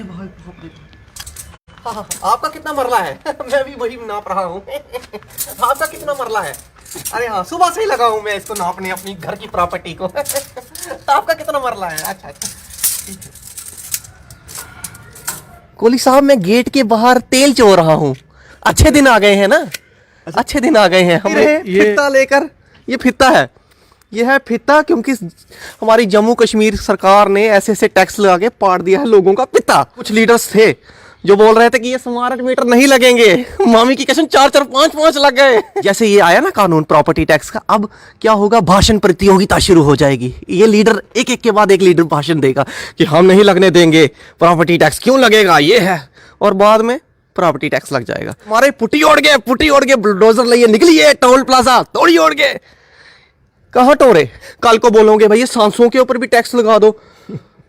भाई बाप रे। हाँ, आपका कितना मरला है? मैं भी वही नाप रहा हूँ। आपका कितना मरला है? अरे हाँ, सुबह से ही लगा हूँ मैं इसको नापने अपनी घर की प्रॉपर्टी को। आपका कितना मरला है? अच्छा अच्छा, ठीक है। कोहली साहब, मैं गेट के बाहर तेल चो रहा हूँ। अच्छे दिन आ गए हैं ना? अच्छे दिन आ गए हैं। हम फित्ता लेकर, ये फित्ता है, ये है फित्ता, क्योंकि हमारी जम्मू कश्मीर सरकार ने ऐसे ऐसे टैक्स लगा के पाड़ दिया है लोगों का पिता। कुछ लीडर्स थे जो बोल रहे थे कि ये स्मार्ट मीटर नहीं लगेंगे। मामी की कसम 4-4 5-5 लग गए। जैसे ये आया ना कानून प्रॉपर्टी टैक्स का, अब क्या होगा, भाषण प्रतियोगिता शुरू हो जाएगी। ये लीडर एक एक के बाद एक लीडर भाषण देगा कि हम नहीं लगने देंगे प्रॉपर्टी टैक्स, क्यों लगेगा, ये है, और बाद में प्रॉपर्टी टैक्स लग जाएगा। हमारे पुटी ओढ़ गए बुलडोजर लिए निकलिए, टोल प्लाजा तोड़ी ओढ़ गए। कहाँ टोरे? कल को बोलोगे भैया सांसों के ऊपर भी टैक्स लगा दो।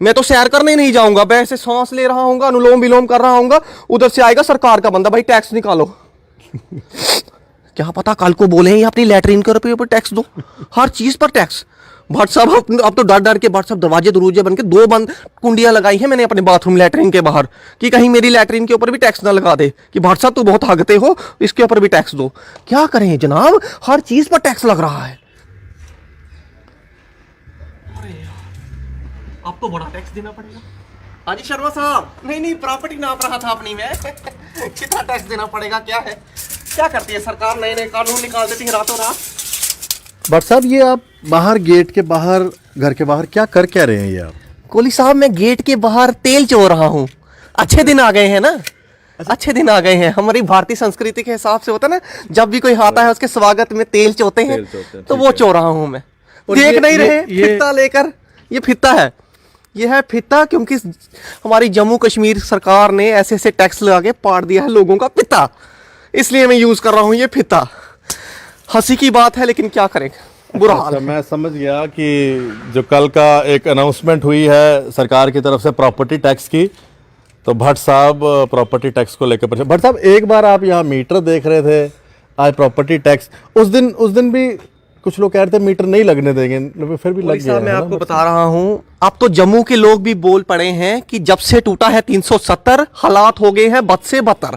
मैं तो सैर करने ही नहीं जाऊंगा, मैं ऐसे सांस ले रहा हूँ, अनुलोम विलोम कर रहा हूँ, उधर से आएगा सरकार का बंदा, भाई टैक्स निकालो। क्या पता कल को बोले अपनी लैट्रिन के ऊपर टैक्स दो, हर चीज पर टैक्स। भट्ट साहब अब तो डर डर के भट्ट साहब दरवाजे दरूजे बन के 2 बंद कुंडियां लगाई हैं मैंने अपने बाथरूम लैट्रिन के बाहर, कि कहीं मेरी लैट्रिन के ऊपर भी टैक्स ना लगा दे कि भट्ट साहब तू बहुत हगते हो, इसके ऊपर भी टैक्स दो। क्या करें जनाब, हर चीज पर टैक्स लग रहा है। अब तो बड़ा टैक्स देना पड़ेगा। हाजी शर्मा साहब, नहीं प्रॉपर्टी नाप रहा था अपनी मैं। कितना टैक्स देना पड़ेगा, क्या है, क्या करती है सरकार, नए नए कानून निकाल देती है रातों रात। भट्ट साहब, ये आप बाहर गेट के बाहर, घर के बाहर क्या कर क्या रहे हैं ये आप? कोहली साहब, मैं गेट के बाहर तेल चो रहा हूँ। अच्छे दिन आ गए हैं ना? अच्छे दिन आ गए हैं। हमारी भारतीय संस्कृति के हिसाब से होता है ना, जब भी कोई आता है उसके स्वागत में तेल चोते हैं, तो वो चो रहा हूँ मैं। देख नहीं रहे फित्ता लेकर, ये फित्ता है, ये है फित्ता, क्योंकि हमारी जम्मू कश्मीर सरकार ने ऐसे ऐसे टैक्स लगा के पाड़ दिया है लोगों का पिता, इसलिए मैं यूज कर रहा हूँ ये फित्ता। हंसी की बात है लेकिन क्या करें, बुरा हाल है। मैं समझ गया कि जो कल का एक अनाउंसमेंट हुई है सरकार की तरफ से प्रॉपर्टी टैक्स की, तो भट्ट साहब प्रॉपर्टी टैक्स को लेकर परेशान। भट्ट साहब, एक बार आप यहाँ मीटर देख रहे थे, आज प्रॉपर्टी टैक्स, उस दिन भी कुछ लोग कह रहे थे मीटर नहीं लगने देंगे, फिर भी लग गया। मैं आपको बता रहा हूँ, अब तो जम्मू के लोग भी बोल पड़े हैं कि जब से टूटा है 370, हालात हो गए हैं बद से बदतर।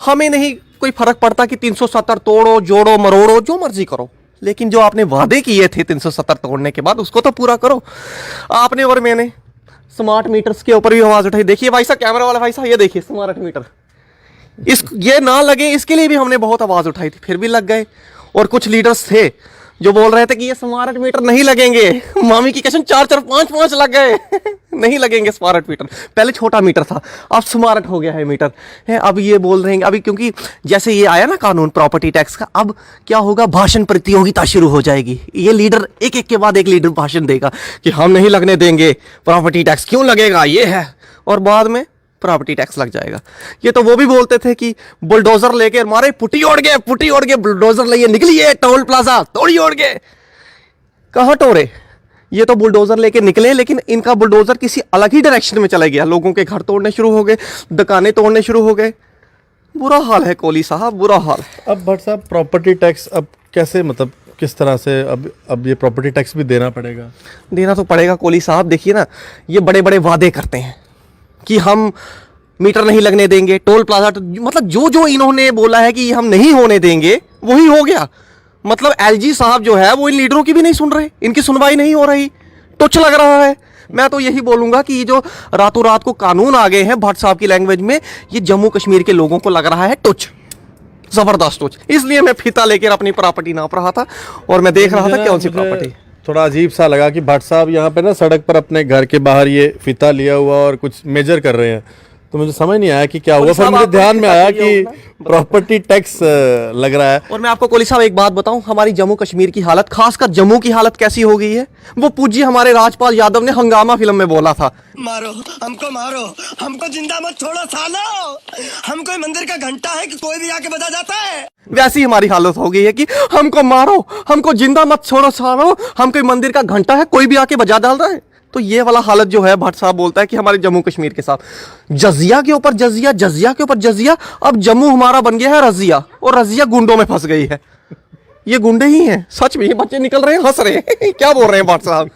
हमें नहीं कोई फर्क पड़ता कि 370 तोड़ो, जोड़ो, मरोड़ो, जो मर्जी करो, लेकिन जो आपने वादे किए थे 370 तोड़ने के बाद, उसको तो पूरा करो। आपने और मैंने स्मार्ट मीटर्स के ऊपर भी आवाज उठाई। देखिए भाई साहब, कैमरा वाला भाई साहब, ये देखिए स्मार्ट मीटर, ये ना लगे इसके लिए भी हमने बहुत आवाज उठाई थी, फिर भी लग गए। और कुछ लीडर्स थे जो बोल रहे थे कि ये स्मार्ट मीटर नहीं लगेंगे। मामी की कसम 4-4 5-5 लग गए। नहीं लगेंगे स्मार्ट मीटर। पहले छोटा मीटर था, अब स्मार्ट हो गया है मीटर है। अब ये बोल रहे हैं, अभी क्योंकि जैसे ये आया ना कानून प्रॉपर्टी टैक्स का, अब क्या होगा, भाषण प्रतियोगिता शुरू हो जाएगी। ये लीडर एक एक के बाद एक लीडर भाषण देगा कि हम नहीं लगने देंगे प्रॉपर्टी टैक्स, क्यों लगेगा, ये है, और बाद में प्रॉपर्टी टैक्स लग जाएगा। ये तो वो भी बोलते थे कि बुलडोजर लेके मारे, पुटी ओढ़ गए बुलडोजर लिए निकलिए, टोल प्लाजा तोड़ी ओढ़ गए। कहाँ टोरे? ये तो बुलडोजर लेके निकले, लेकिन इनका बुलडोजर किसी अलग ही डायरेक्शन में चला गया। लोगों के घर तोड़ने शुरू हो गए, दुकानें तोड़ने शुरू हो गए। बुरा हाल है कोहली साहब, बुरा हाल है। अब भट्ट साहब, प्रॉपर्टी टैक्स अब कैसे, मतलब किस तरह से अब ये प्रॉपर्टी टैक्स भी देना पड़ेगा? देना तो पड़ेगा कोहली साहब। देखिए ना, ये बड़े बड़े वादे करते हैं कि हम मीटर नहीं लगने देंगे, टोल प्लाजा, मतलब जो जो इन्होंने बोला है कि हम नहीं होने देंगे, वही हो गया। मतलब एलजी साहब जो है वो इन लीडरों की भी नहीं सुन रहे, इनकी सुनवाई नहीं हो रही, तुच्छ लग रहा है। मैं तो यही बोलूंगा कि ये जो रातों रात को कानून आ गए हैं भट्ट साहब की लैंग्वेज में, ये जम्मू कश्मीर के लोगों को लग रहा है तुच्छ, जबरदस्त तुच्छ। इसलिए मैं फीता लेकर अपनी प्रॉपर्टी नाप रहा था और मैं देख रहा था कौन सी प्रॉपर्टी। थोड़ा अजीब सा लगा कि भट्ट साहब यहाँ पे ना सड़क पर अपने घर के बाहर ये फीता लिया हुआ और कुछ मेजर कर रहे हैं, तो मुझे समझ नहीं आया कि क्या हुआ। फिर मुझे ध्यान में आया कि प्रॉपर्टी टैक्स लग रहा है। और मैं आपको कोहली साहब एक बात बताऊं, हमारी जम्मू कश्मीर की हालत, खासकर जम्मू की हालत कैसी हो गई है। वो पूज्य हमारे राजपाल यादव ने हंगामा फिल्म में बोला था, मारो, हमको जिंदा मत छोड़ो सालो, हम कोई मंदिर का घंटा है कि कोई भी आके बजा जाता है। वैसी हमारी हालत हो गई है कि हमको मारो, हमको जिंदा मत छोड़ो सालो, हम कोई मंदिर का घंटा है, कोई भी आके बजा डाल रहा है। तो ये वाला हालत जो है, भट्ट साहब बोलता है कि हमारे जम्मू कश्मीर के साथ जजिया के ऊपर जजिया, जजिया के ऊपर जजिया, अब जम्मू हमारा बन गया है रजिया, और रजिया गुंडों में फंस गई है। ये गुंडे ही हैं। सच में ये बच्चे निकल रहे हैं, हंस रहे हैं क्या बोल रहे हैं भट्ट साहब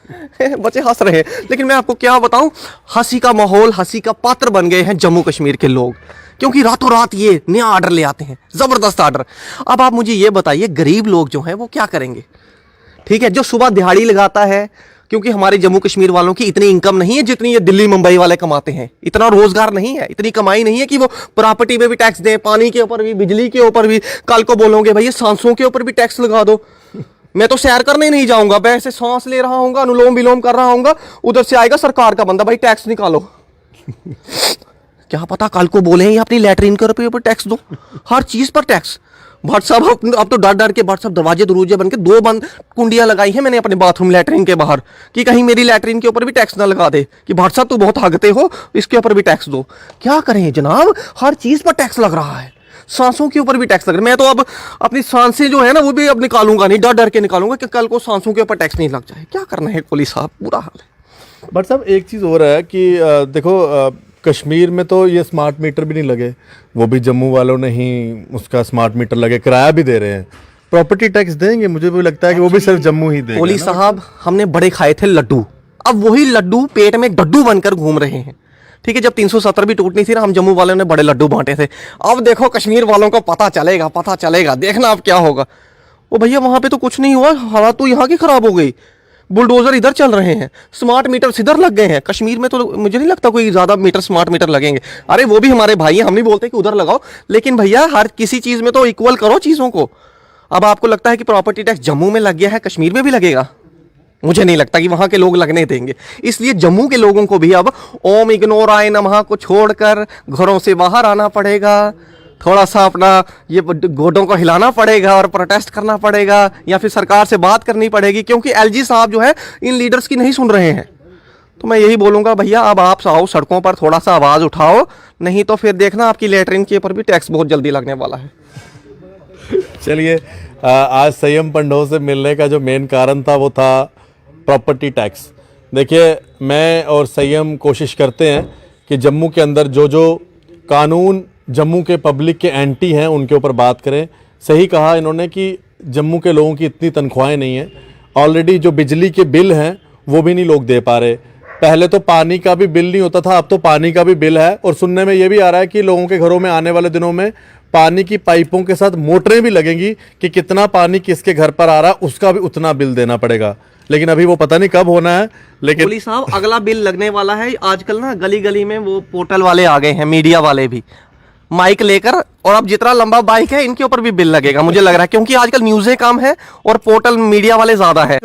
बच्चे हंस रहे हैं। लेकिन मैं आपको क्या बताऊं, हंसी का माहौल, हंसी का पात्र बन गए हैं जम्मू कश्मीर के लोग, क्योंकि रातों रात ये नया ऑर्डर ले आते हैं, जबरदस्त ऑर्डर। अब आप मुझे ये बताइए, गरीब लोग जो हैं वो क्या करेंगे? ठीक है, जो सुबह दिहाड़ी लगाता है, क्योंकि हमारे जम्मू कश्मीर वालों की इतनी इनकम नहीं है जितनी ये दिल्ली मुंबई वाले कमाते हैं, इतना रोजगार नहीं है, इतनी कमाई नहीं है कि वो प्रॉपर्टी पे भी टैक्स दें, पानी के ऊपर भी, बिजली के ऊपर भी। कल को बोलोगे भैया सांसों के ऊपर भी टैक्स लगा दो, मैं तो सैर करने नहीं जाऊंगा, मैं ऐसे सांस ले रहा हूँ, अनुलोम विलोम कर रहा हूँ, उधर से आएगा सरकार का बंदा, भाई टैक्स निकालो क्या पता कल को बोले ये अपनी लैटरिन के ऊपर टैक्स दो, हर चीज पर टैक्स। भट्ट साहब अब तो डर डर के भट्ट साहब दरवाजे दरूजे बन के 2 बंद कुंडियां लगाई हैं मैंने अपने बाथरूम लैटरिन के बाहर, कि कहीं मेरी लैटरिन के ऊपर भी टैक्स ना लगा दे, कि भट्ट साहब तू बहुत हगते हो, इसके ऊपर भी टैक्स दो। क्या करें जनाब, हर चीज पर टैक्स लग रहा है, सांसों के ऊपर भी टैक्स लग रहा है। मैं तो अब अपनी सांसें जो है ना वो भी अब निकालूंगा नहीं, डर डर के निकालूंगा कि कल को सांसों के ऊपर टैक्स नहीं लग जाए। क्या करना है पुलिस साहब, बुरा हाल है। बट साहब एक चीज़ हो रहा है कि देखो कश्मीर में तो ये स्मार्ट मीटर भी नहीं लगे, वो भी जम्मू वालों ने ही उसका स्मार्ट मीटर लगे, किराया भी दे रहे हैं, प्रॉपर्टी टैक्स देंगे, मुझे भी लगता है कि वो भी सिर्फ जम्मू ही देगा। पुलिस साहब हमने बड़े खाए थे लड्डू, अब वही लड्डू पेट में डड्डू बनकर घूम रहे हैं। ठीक है, जब 370 भी टूटनी थी ना, हम जम्मू वालों ने बड़े लड्डू बांटे थे। अब देखो कश्मीर वालों को पता चलेगा, देखना अब क्या होगा। ओ भैया वहां पे तो कुछ नहीं हुआ, हालात तो यहाँ की खराब हो गई, बुलडोजर इधर चल रहे हैं, स्मार्ट मीटर इधर लग गए हैं। कश्मीर में तो मुझे नहीं लगता कोई ज्यादा स्मार्ट मीटर लगेंगे। अरे वो भी हमारे भाई हैं, हम नहीं बोलते कि उधर लगाओ, लेकिन भैया हर किसी चीज में तो इक्वल करो चीजों को। अब आपको लगता है कि प्रॉपर्टी टैक्स जम्मू में लग गया है, कश्मीर में भी लगेगा? मुझे नहीं लगता कि वहां के लोग लगने देंगे। इसलिए जम्मू के लोगों को भी अब ओम इग्नोराय नमः को छोड़कर घरों से बाहर आना पड़ेगा, थोड़ा सा अपना ये गोडों को हिलाना पड़ेगा और प्रोटेस्ट करना पड़ेगा, या फिर सरकार से बात करनी पड़ेगी, क्योंकि एलजी साहब जो है इन लीडर्स की नहीं सुन रहे हैं। तो मैं यही बोलूंगा भैया अब आप आओ सड़कों पर, थोड़ा सा आवाज उठाओ, नहीं तो फिर देखना आपकी लेटरिन के ऊपर भी टैक्स बहुत जल्दी लगने वाला है। चलिए आज संयम पंडों से मिलने का जो मेन कारण था वो था प्रॉपर्टी टैक्स। देखिए मैं और संयम कोशिश करते हैं कि जम्मू के अंदर जो जो कानून जम्मू के पब्लिक के एंटी हैं उनके ऊपर बात करें। सही कहा इन्होंने कि जम्मू के लोगों की इतनी तनख्वाहें नहीं हैं, ऑलरेडी जो बिजली के बिल हैं वो भी नहीं लोग दे पा रहे। पहले तो पानी का भी बिल नहीं होता था, अब तो पानी का भी बिल है, और सुनने में ये भी आ रहा है कि लोगों के घरों में आने वाले दिनों में पानी की पाइपों के साथ मोटरें भी लगेंगी कि कितना पानी किसके घर पर आ रहा है उसका भी उतना बिल देना पड़ेगा। लेकिन अभी वो पता नहीं कब होना है। लेकिन पुलिस साहब अगला बिल लगने वाला है। आजकल ना गली गली में वो पोर्टल वाले आ गए हैं, मीडिया वाले भी माइक लेकर, और अब जितना लंबा बाइक है इनके ऊपर भी बिल लगेगा मुझे लग रहा है, क्योंकि आजकल न्यूज़ें कम है और पोर्टल मीडिया वाले ज्यादा है।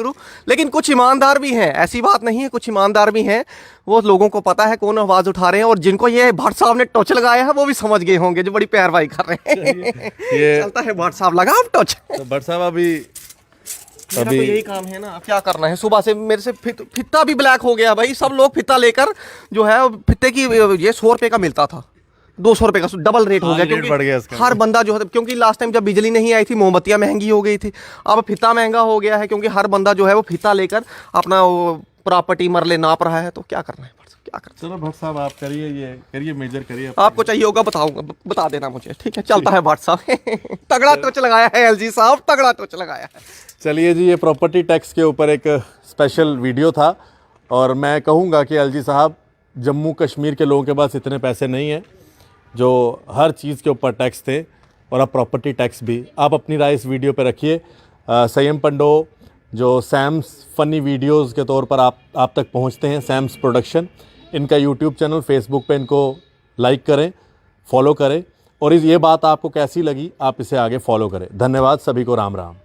लेकिन कुछ ईमानदार भी हैं, ऐसी बात नहीं है, कुछ ईमानदार भी हैं, वो लोगों को पता है कौन आवाज उठा रहे हैं, और जिनको ये भट्ट साहब ने टोच लगाया है वो भी समझ गए होंगे, जो बड़ी पैरवाई कर रहे हैं। ये चलता है भट्ट साहब, लगा आप टोच। तो भट्ट साहब अभी मेरा तो यही काम है ना, क्या करना है। सुबह से मेरे से फित्ता भी ब्लैक हो गया भाई, सब लोग फित्ता लेकर जो है फित्ते की ये 100 रुपए का मिलता था, 200 रुपए का डबल रेट हो गया, रेट बढ़ गया इसका। क्योंकि हर बंदा जो है, क्योंकि लास्ट टाइम जब बिजली नहीं आई थी मोमबत्तियां महंगी हो गई थी, अब फित्ता महंगा हो गया है, क्योंकि हर बंदा जो है वो फित्ता लेकर अपना प्रॉपर्टी मरले नाप रहा है। तो क्या करना है, क्या करना। चलो भट्ट साहब आप करिए, ये करिए मेजर करिए, आपको चाहिए होगा बताऊंगा, बता देना मुझे, ठीक है। चलता है भट्ट साहब तगड़ा टच लगाया है एलजी साहब, तगड़ा टच लगाया है। चलिए जी, ये प्रॉपर्टी टैक्स के ऊपर एक स्पेशल वीडियो था, और मैं कहूँगा कि एलजी साहब जम्मू कश्मीर के लोगों के पास इतने पैसे नहीं हैं जो हर चीज़ के ऊपर टैक्स थे, और अब प्रॉपर्टी टैक्स भी। आप अपनी राय इस वीडियो पे रखिए। संयम पंडो जो सैम्स फ़नी वीडियोस के तौर पर आप तक पहुंचते हैं, सैम्स प्रोडक्शन, इनका यूट्यूब चैनल, फेसबुक पे इनको लाइक करें, फॉलो करें, और ये बात आपको कैसी लगी आप इसे आगे फॉलो करें। धन्यवाद, सभी को राम राम।